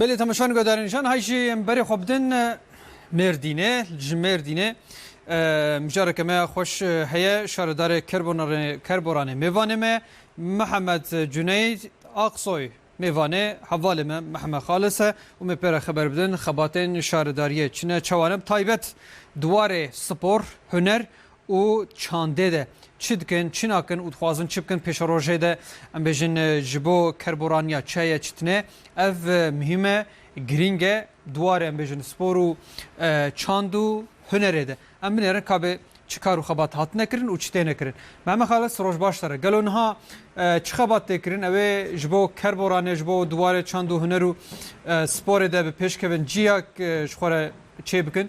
بله تماشان گذارنشان هایشی بری خوب دن مردینه جمردینه مجارك ما خوش هيا شاردار كربوراني ميفاني محمد جنيد اقصوي ميفاني حواله محمد خالصه ومي بير خبر بدن خباتين شارداريه چنه چوانم تايبت دواره سپور هنر و چانده ده چی دکن چی نکن و خوازن چی بکن پیش روزه ده ام بجن جبو کربورانیا چای چتنه اف مهمه گرینگه دواره ام بجن سپورو چاندو هنره ده ام بنرن کابه چیکارو خبات هات نکرن و چته نکرن مهم خالص روز باشتره گلو نها چی خبات نکرن اوه جبو کربورانیا جبو دواره چاندو هنرو سپور ده به پیش کبن جیا شخوره چی بکن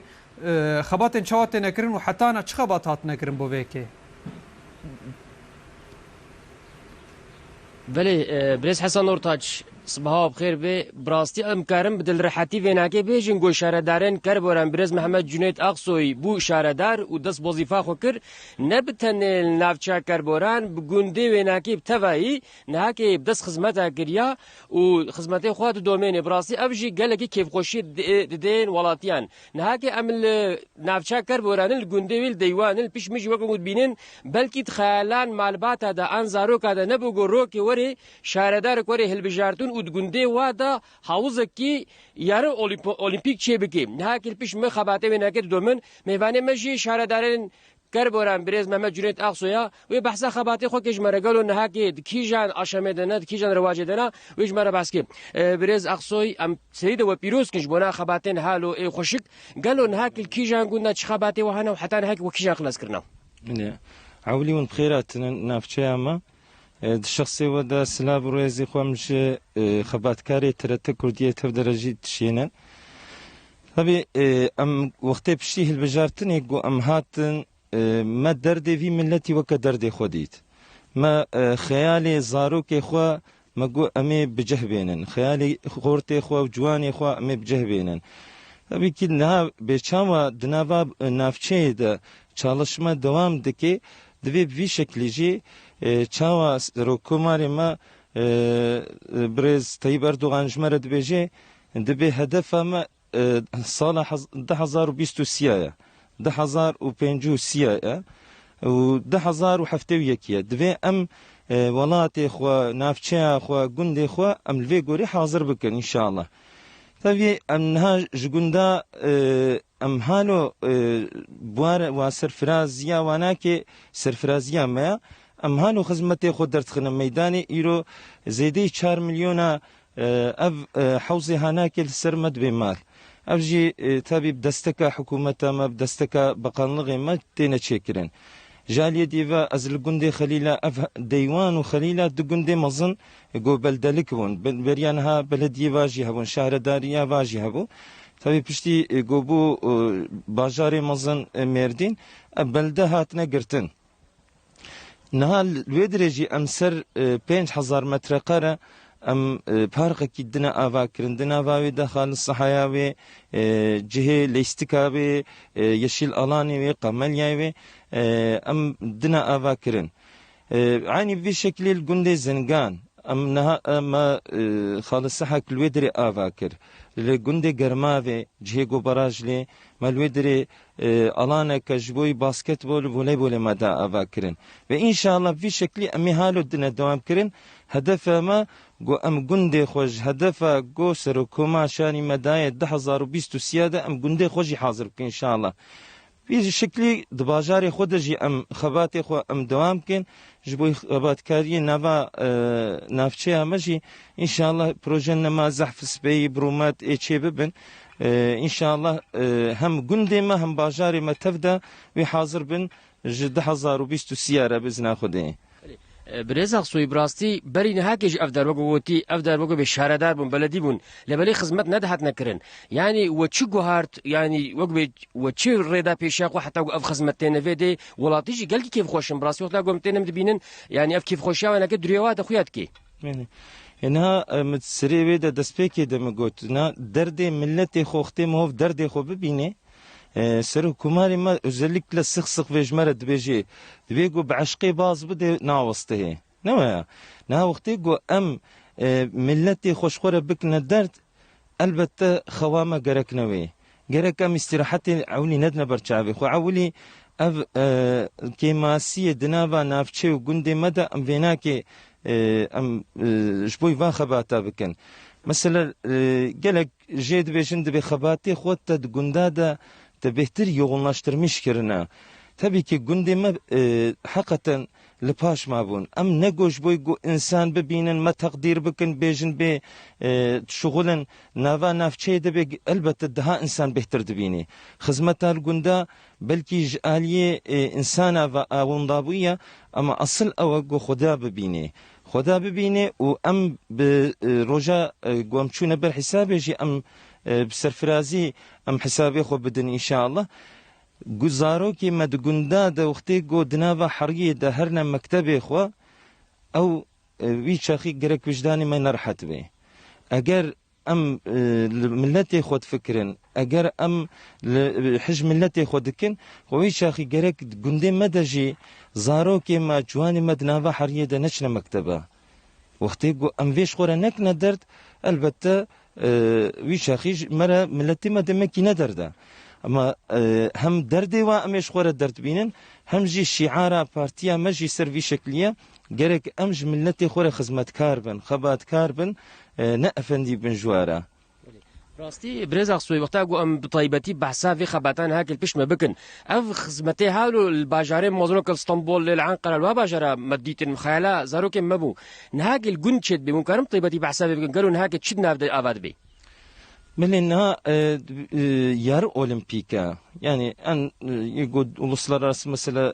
خباتن چوات نکرن و حتی نه چه خباتات نکرن بو وکی بله بريس حسن نورتاج صباح بخير بي براستي امكارم بدل رحاتي فيناكي بيجن گو شاردارن كربوران بريز محمد جنيد اقصوي بو شاردار و دس وظيفه خوكر نبتن نافچا كربوران بگوندي ويناكي بتوائي نهاكي بدس خدمتا كريا و خدمتي خوات دومين براستي ابجي گلكي كيف خوشي دين ولاتيان نهاكي امل نافچا كربوران الگوندي ويل ديوان البيش مجي وقمود بينن بلكي تخيلان معلومات دا انزارو كدا نبو روكي وري شاردار وري هلبجارتون گنده وادا حوزکی یار اولیمپیک چه بکی نه که پیش مخاباته و نکرد دومن میوانه مجی شهردارن کربوران بريز محمد جنيد اقصويا و بحث خباتي خو كيج مرغلو نهاكي كيجان اشمدنا كيجان رواجدنا ويج مره باسكي بريز اقصوي ام سيده و بيروس كيج بونا خباتين حالو اي خوشك قالوا نهاكي كيجان قلنا خباتي وهنا وحتى نهاكي وكيجان خلاص كرنا عولي ونبخيرات نافشاما الشخصي ودا سلاب رويزي خوامش خبات كاري ترتا كردية تف درجة تشينا طبي ام وقتي بشتيه البجارتن يقو ام هاتن ما دردي في ملتي وكا دردي خوديت ما خيالي زاروكي خوا ما قو امي بجهبينن خيالي خورتي خوا وجواني خوا امي بجهبينن طبي كدنها بيشاما دنابا نافچه دا çalışma devam deki dve bir şekilde çava rokumari ma brez Tayyip Erdoğan jmere dibêje dibe hedefa me sala 2023 2050 و 2071 divê em welatê xwe navçeya xwe gundê xwe em li vê gorî hazir bikin inşallah. Tabii em niha ji gunda em halo buar wa serfiraziya wanakê serfiraziya me em halo xizmetê xwe derdixin meydanê îro zêdî 4 milyona ev hewzê hanakê li ser me dibê mal. Ev jî tabii bi desteka hikûmeta me bi desteka beqanlığê me têne çêkirin. Jaliyê ve ez li gundê Xelîla ev deywan û Xelîla di gundê mezin got beldelik bûn. Beriya niha belediyê ve jî hebûn, şahredariya ve jî hebû. Tabii piştî got bû bajarê mezin Mêrdîn ev belde hatine girtin. Niha li wê dirê jî em ser 5000 metrekare em parkekî dina ava kirin. Din ava wê de xalis sihaya wê cihê lêstika wê yeşil alanê wê qamelyayê wê em dina ava kirin. Aynı bir şekilde gundê Zingan em niha em xalis sihak li wê dirê ava kir. Li gundê Germavê cihê got baraj lê me li wê dirê alaneke ji bo basketbol û voleybolê me da ava kirin. Ve inşallah bir şekilde em ê halo dina dewam kirin. Hedefa me go em gundê xwe ji hedefa go serokoma şanî me daye 2023 de em gundê xwe jî hazir bikin inşallah. Bir şekli di bajarê xwe de jî em xebatê xwe em dewam bikin ji bo xebatkariyê nava navçeya me jî inşallah projenin me zehf speyî biromet ê çê bibin. İnşallah hem gundê me hem bajarê me tev de wê hazir bin ji 2023 re bi izna Xwedê. بريز اقصوي براستي بري نهاكي افدار وقوتي افدار وقو بشهردار بون بلدي بون لبلي خدمت ندهت نكرن يعني وتشي جوهارت يعني وقبي وتشي ريدا بيشاق حتى اف خدمتين فيدي ولاتيجي قال كيف خوشن براستي وقت لاقوم تنم دبينن يعني اف كيف خوشا وانا كدريوات اخوياتكي انها متسري ويدا دسبيكي دمغوت نا دردي ملتي خوختي مهوف دردي خو ببيني سر حکوماری ما özellikle sık sık vejmere dibêjê divê got bi eşqê baz bide nawastihê ne waya niha wextê got em milletê xweşxwe re bikine derd البته خوامه گرک نوی گرک ام استراحت عولی ندن برچاوی خو عولی اف کماسی دناوا نافچه و گنده مده ام وینا که ام جبوی وان خباتا بکن مثلا gelek jê dibêjin dibe xebatê xwe te di gunda de te bêhtir yoğunlaştırmış kirine. Tabii ki gundê me heqeten li paş mabûn. Em ne goş boy insan bibînin me teqdîr bikin bêjin bê şuxulin nava navçeyê de bê elbette daha insan bêhtir dibînî. Xizmeta li gunda belkî ji aliyê insana ve awîndabûya ama asıl ew got xuda bibînî. خدا ببینه و ام به روجا گومچونه بر حسابه جی ام بسرفرازی ام حسابه خو بدن ان شاء الله گزارو کی مدگوندا د وختي گو دناوا حریه د هرنا مکتبه خو او وی شخی گرک وجدانی من راحت به اگر ام ملتي خود فكرن اگر ام حج ملتي خودكن خوي شاخي گرك گندي مدجي زارو كي ما جواني مدناوا حريه د نشنا مكتبه وقتي ام ويش خور نك ندرت البته وي شاخي مره ملتي مدمكي ندرده اما هم دردي وا امش خور درت بينن هم جي شعاره بارتيا مجي سيرفي شكليه گرك امج ملتي خور خدمت كاربن خبات كاربن نه افندی بن جواره راستی برز اقصوی وقتا گو ام بطایبتی بحثا في خباتان هاكل پیش ما بکن اف خدمتي هالو الباجارين موزنوك اسطنبول العنقرة الوا باجارة مديت مخيلة زاروك مبو نهاكل گون چد بي ممكن طيبتي بحثا في بکن قالوا نهاكل چد نافد آباد بي من انها yarı olimpika yani en uluslararası mesela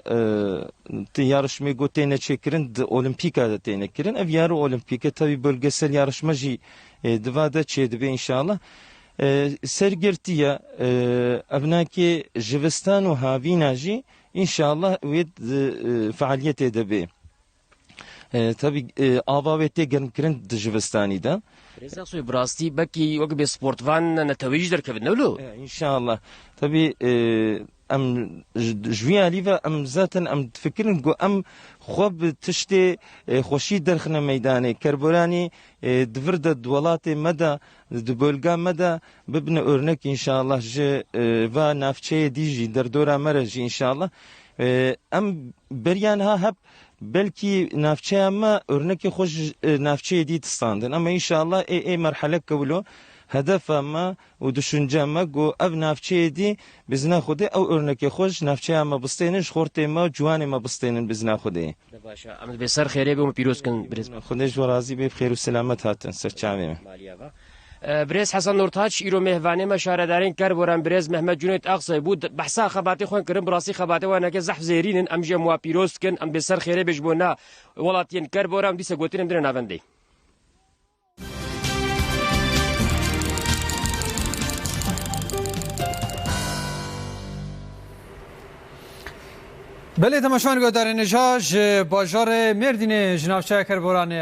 yarışmayı gotene çekirin olimpikada tenekirin ev yarı olimpika tabi bölgesel yarışmacı divada çedbe inşallah sergirtiye evnaki Jivistan ve Havinaji inşallah ve faaliyet edebi tabi avavete gelmkirin Jivistan'da برز اقصوی براستی بکی وقت به سپورتوان نتویج در کبد نولو ان شاء الله tabii ام جویا لیوا ام zaten ام تفکرن گو ام خوب تشتی خوشی درخنه میدانه کربورانی دورد دولات مدا دبولگا مدا ببن örnek inşallah je ve nafçeye diji der dora merji inşallah ام beriyan ha hep belki nafçe ama örnek hoş nafçe değil standın ama inşallah merhale kabulü hedef ama و düşünce ama go ev nafçe değil biz naxude او örnek hoş nafçe ama bisteynin şorte ama juan ama bisteynin biz naxude باشا عمل بسر خیره بوم پیروز کن برز خودش و راضی به خیر و سلامت هاتن سرچاوی برز حسن نورتاج ایرو مهوانه مشاردارین کر وران برز محمد جنید اقصی بود بحثا خباتی خوان کرم براسی خباتی و نک زحف زیرین ام جمع پیروز کن ام بسر خیره بجبونا ولاتین کر وران دیسه گوتینم در ناوندی بله تماشاگران گودار نجاج باجار مردین جنابچه کربورانه